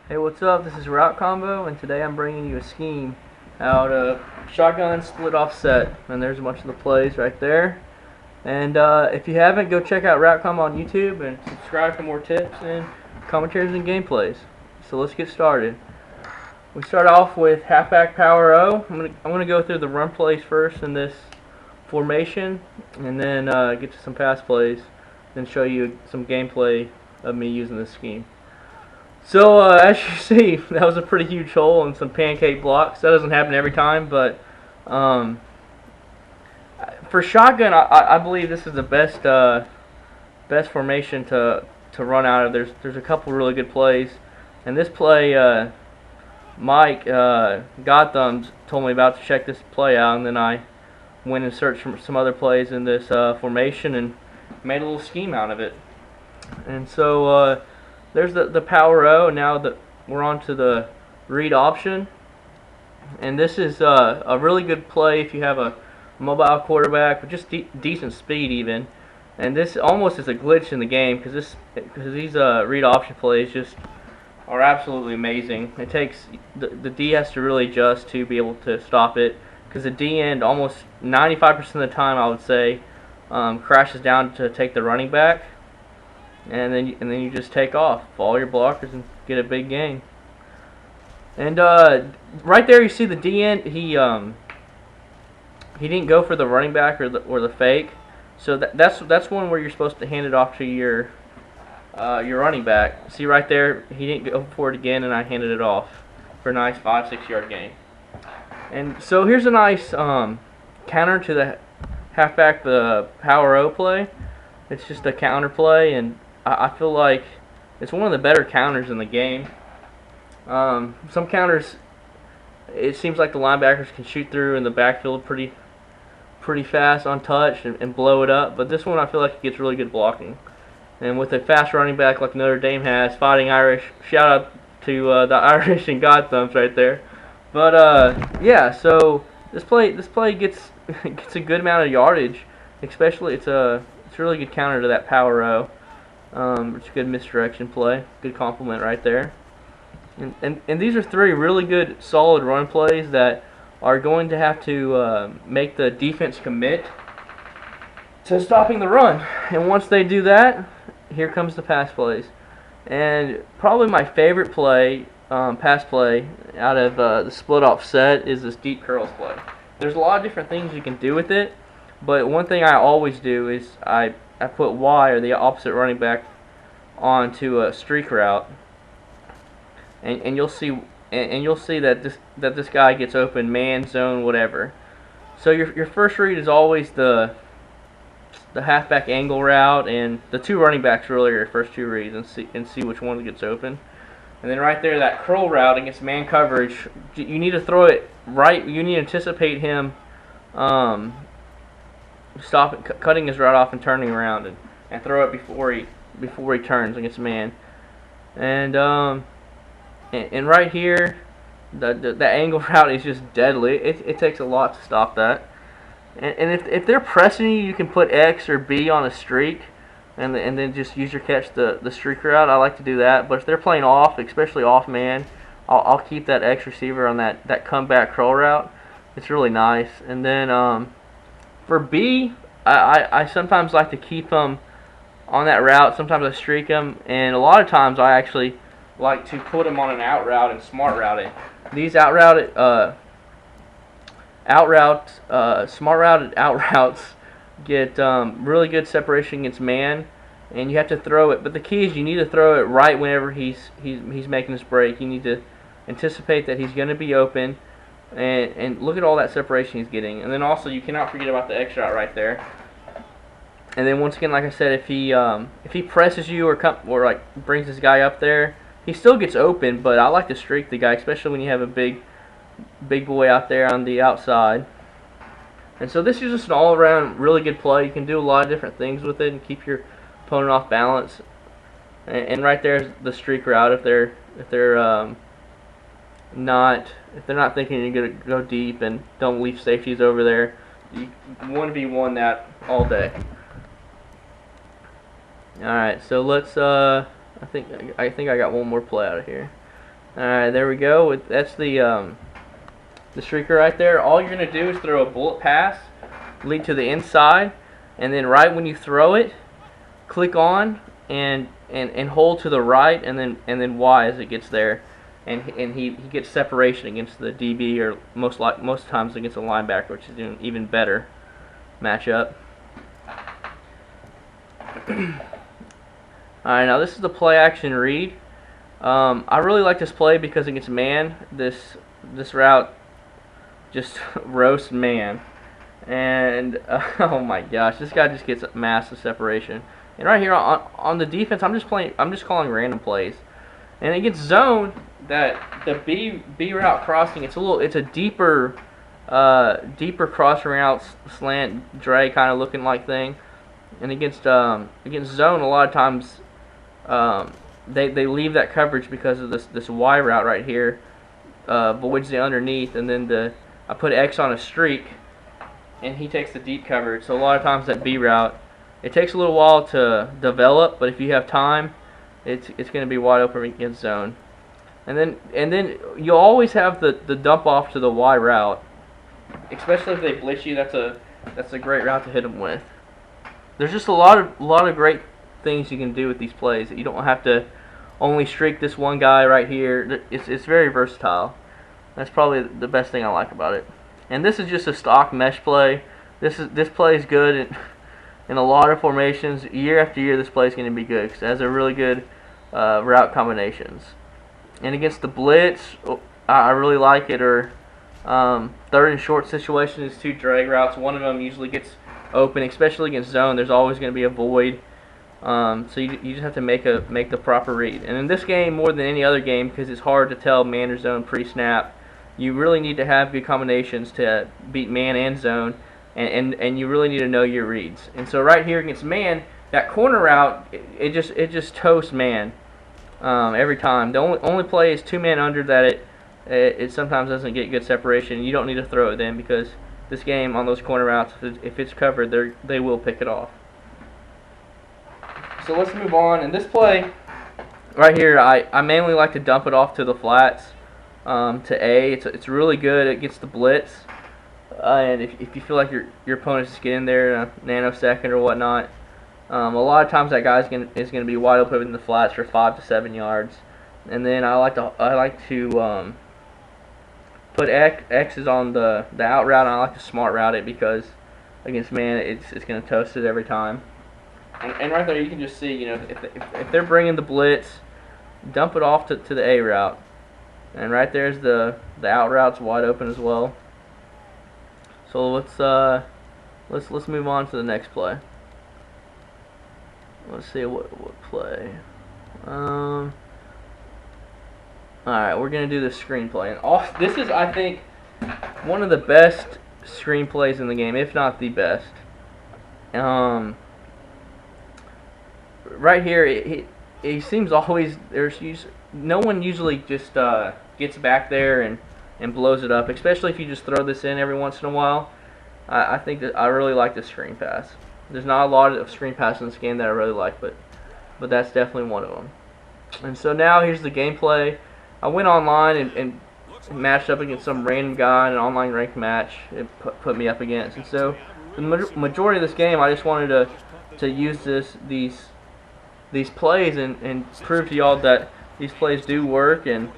Hey, what's up? This is Route Combo, and today I'm bringing you a scheme out of shotgun split offset. And there's a bunch of the plays right there. And if you haven't, go check out Route Combo on YouTube and subscribe for more tips and commentaries and gameplays. So let's get started. We start off with Halfback Power O. I'm gonna go through the run plays first in this formation, and then get to some pass plays, then show you some gameplay of me using this scheme. So, as you see, that was a pretty huge hole and some pancake blocks. That doesn't happen every time, but for shotgun, I believe this is the best formation to run out of. There's a couple really good plays, and this play, Mike Godthumbs told me about to check this play out, and then I went and searched for some other plays in this formation and made a little scheme out of it. And so there's the Power O. Now that we're on to the Readoption, and this is a really good play if you have a mobile quarterback with just decent speed even. And this almost is a glitch in the game because these Readoption plays just are absolutely amazing. It takes the D has to really adjust to be able to stop it, because the D end almost 95% of the time, I would say, crashes down to take the running back. And then you just take off, follow your blockers, and get a big gain. And right there, you see the D end. He didn't go for the running back or the fake. So that's one where you're supposed to hand it off to your running back. See right there, he didn't go for it again, and I handed it off for a nice 5-6 yard gain. And so here's a nice counter to the halfback the Power O play. It's just a counter play, and I feel like it's one of the better counters in the game. Some counters, it seems like the linebackers can shoot through in the backfield pretty fast, untouched, and blow it up. But this one, I feel like it gets really good blocking. And with a fast running back like Notre Dame has, Fighting Irish, shout out to the Irish and Godthumbs right there. But yeah, so this play gets a good amount of yardage, especially it's a really good counter to that Power O. It's a good misdirection play, good compliment right there. And these are three really good, solid run plays that are going to have to make the defense commit to stopping the run. And once they do that, here comes the pass plays. And probably my favorite play, pass play, out of the split offset is this deep curls play. There's a lot of different things you can do with it, but one thing I always do is I put Y, or the opposite running back, onto a streak route, and you'll see that this guy gets open, man, zone, whatever. So your first read is always the halfback angle route, and the two running backs really are your first two reads, and see which one gets open. And then right there, that curl route against man coverage, you need to throw it right. You need to anticipate him cutting his route off and turning around, and throw it before he turns against man. And right here, the angle route is just deadly. It takes a lot to stop that. And if they're pressing you, you can put X or B on a streak, and then just use your catch the streak route. I like to do that. But if they're playing off, especially off man, I'll keep that X receiver on that comeback curl route. It's really nice. And then for B, I sometimes like to keep them on that route. Sometimes I streak them, and a lot of times I actually like to put them on an out route and smart routing. These smart routed out routes get really good separation against man, and you have to throw it. But the key is you need to throw it right whenever he's making his break. You need to anticipate that he's going to be open, and look at all that separation he's getting. And then also you cannot forget about the X route right there. And then once again, like I said, if he presses you or like brings this guy up there, he still gets open. But I like to streak the guy, especially when you have a big boy out there on the outside. And so this is just an all-around really good play. You can do a lot of different things with it and keep your opponent off balance. And right there's the streak route. If they're not thinking you're gonna go deep and don't leave safeties over there, you 1v1 that all day. All right, so let's I think I got one more play out of here. Alright, there we go. That's the streaker right there. All you're going to do is throw a bullet pass, lead to the inside, and then right when you throw it, click on and hold to the right, and then Y as it gets there, and he gets separation against the DB, or most times against a linebacker, which is an even better matchup. Alright, now this is the play action read. I really like this play because against man, this route just roasts man, and oh my gosh, this guy just gets massive separation. And right here on the defense, I'm just calling random plays. And against zone, the B route crossing, it's a deeper cross route, slant drag kind of looking like thing. And against zone, a lot of times they leave that coverage because of this Y route right here, voids the underneath, and then I put X on a streak, and he takes the deep coverage. So a lot of times that B route, it takes a little while to develop, but if you have time, it's going to be wide open against zone. And then you'll always have the dump off to the Y route, especially if they blitz you. That's a great route to hit them with. There's just a lot of great things you can do with these plays. You don't have to only streak this one guy right here. It's very versatile. That's probably the best thing I like about it. And this is just a stock mesh play. This play is good in a lot of formations. Year after year, this play is going to be good because it has a really good route combinations. And against the blitz, I really like it. Or third and short situation is two drag routes. One of them usually gets open, especially against zone. There's always going to be a void. So you just have to make the proper read. And in this game, more than any other game, because it's hard to tell man or zone pre-snap, you really need to have good combinations to beat man and zone, and you really need to know your reads. And so right here against man, that corner route, it just toasts man every time. The only play is 2 man under that it sometimes doesn't get good separation. You don't need to throw it then, because this game on those corner routes, if it's covered, they will pick it off. So let's move on. In this play right here, I mainly like to dump it off to the flats, to A. It's really good against the blitz, and if you feel like your opponent's just getting there in a nanosecond or whatnot, a lot of times that guy is gonna be wide open in the flats for 5 to 7 yards. And then I like to put X's on the out route, and I like to smart route it because against man it's gonna toast it every time. And right there you can just see, if they're bringing the blitz, dump it off to the A route. And right there's the out route's wide open as well. So let's move on to the next play. Let's see what play. All right, we're gonna do the screenplay, and this is, I think, one of the best screenplays in the game, if not the best. Right here, it seems always no one usually just gets back there and blows it up, especially if you just throw this in every once in a while. I think that I really like the screen pass. There's not a lot of screen passes in this game that I really like, but that's definitely one of them. And so now here's the gameplay. I went online and matched up against some random guy in an online ranked match. It put me up against, and so the majority of this game, I just wanted to use these plays and prove to y'all that these plays do work, and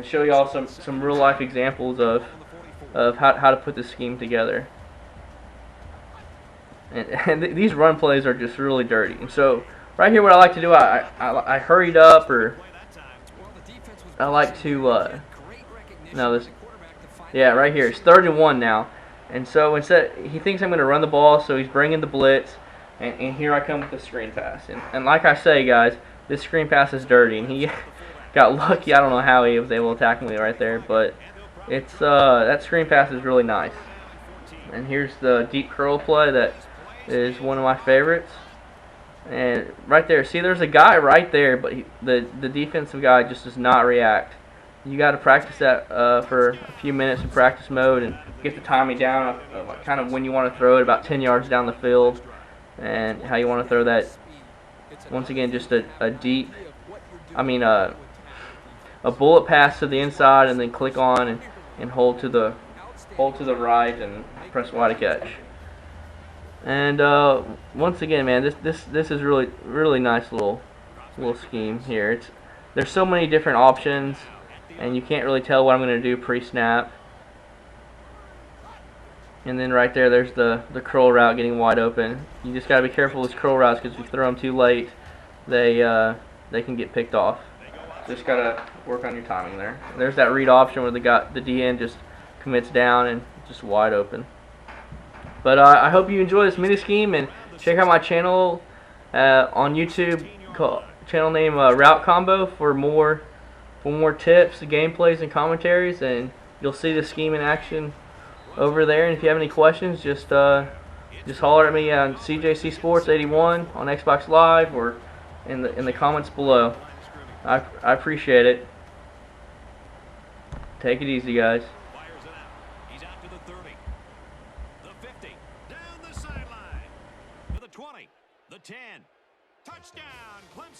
show y'all some real life examples of how to put this scheme together. And these run plays are just really dirty. And so right here, what I like to do, I hurried up, or I like to right here, it's 3rd and 1 now. And so instead, he thinks I'm going to run the ball, so he's bringing the blitz, and here I come with the screen pass. And like I say, guys, this screen pass is dirty, and he got lucky. I don't know how he was able to tackle me right there, but it's that screen pass is really nice. And here's the deep curl play that is one of my favorites. And right there, see, there's a guy right there, but the defensive guy just does not react. You got to practice that for a few minutes in practice mode and get the timing down, kind of when you want to throw it about 10 yards down the field, and how you want to throw that. Once again, just a deep, a bullet pass to the inside, and then click on and hold to the right and press Y to catch. And once again, man, this is really nice little scheme here. There's so many different options, and you can't really tell what I'm going to do pre-snap. And then right there's the curl route getting wide open. You just got to be careful with curl routes, because if you throw them too late, they can get picked off. Just got to work on your timing there. There's that read option where the DN just commits down and just wide open. But I hope you enjoy this mini scheme, and check out my channel on YouTube, channel name Route Combo, for more tips, gameplays, and commentaries. And you'll see the scheme in action over there. And if you have any questions, just holler at me on CJC Sports 81 on Xbox Live, or in the comments below. I appreciate it. Take it easy, guys. He's out to the 30, the 50, down the sideline, to the 20, the 10, touchdown, Clemson.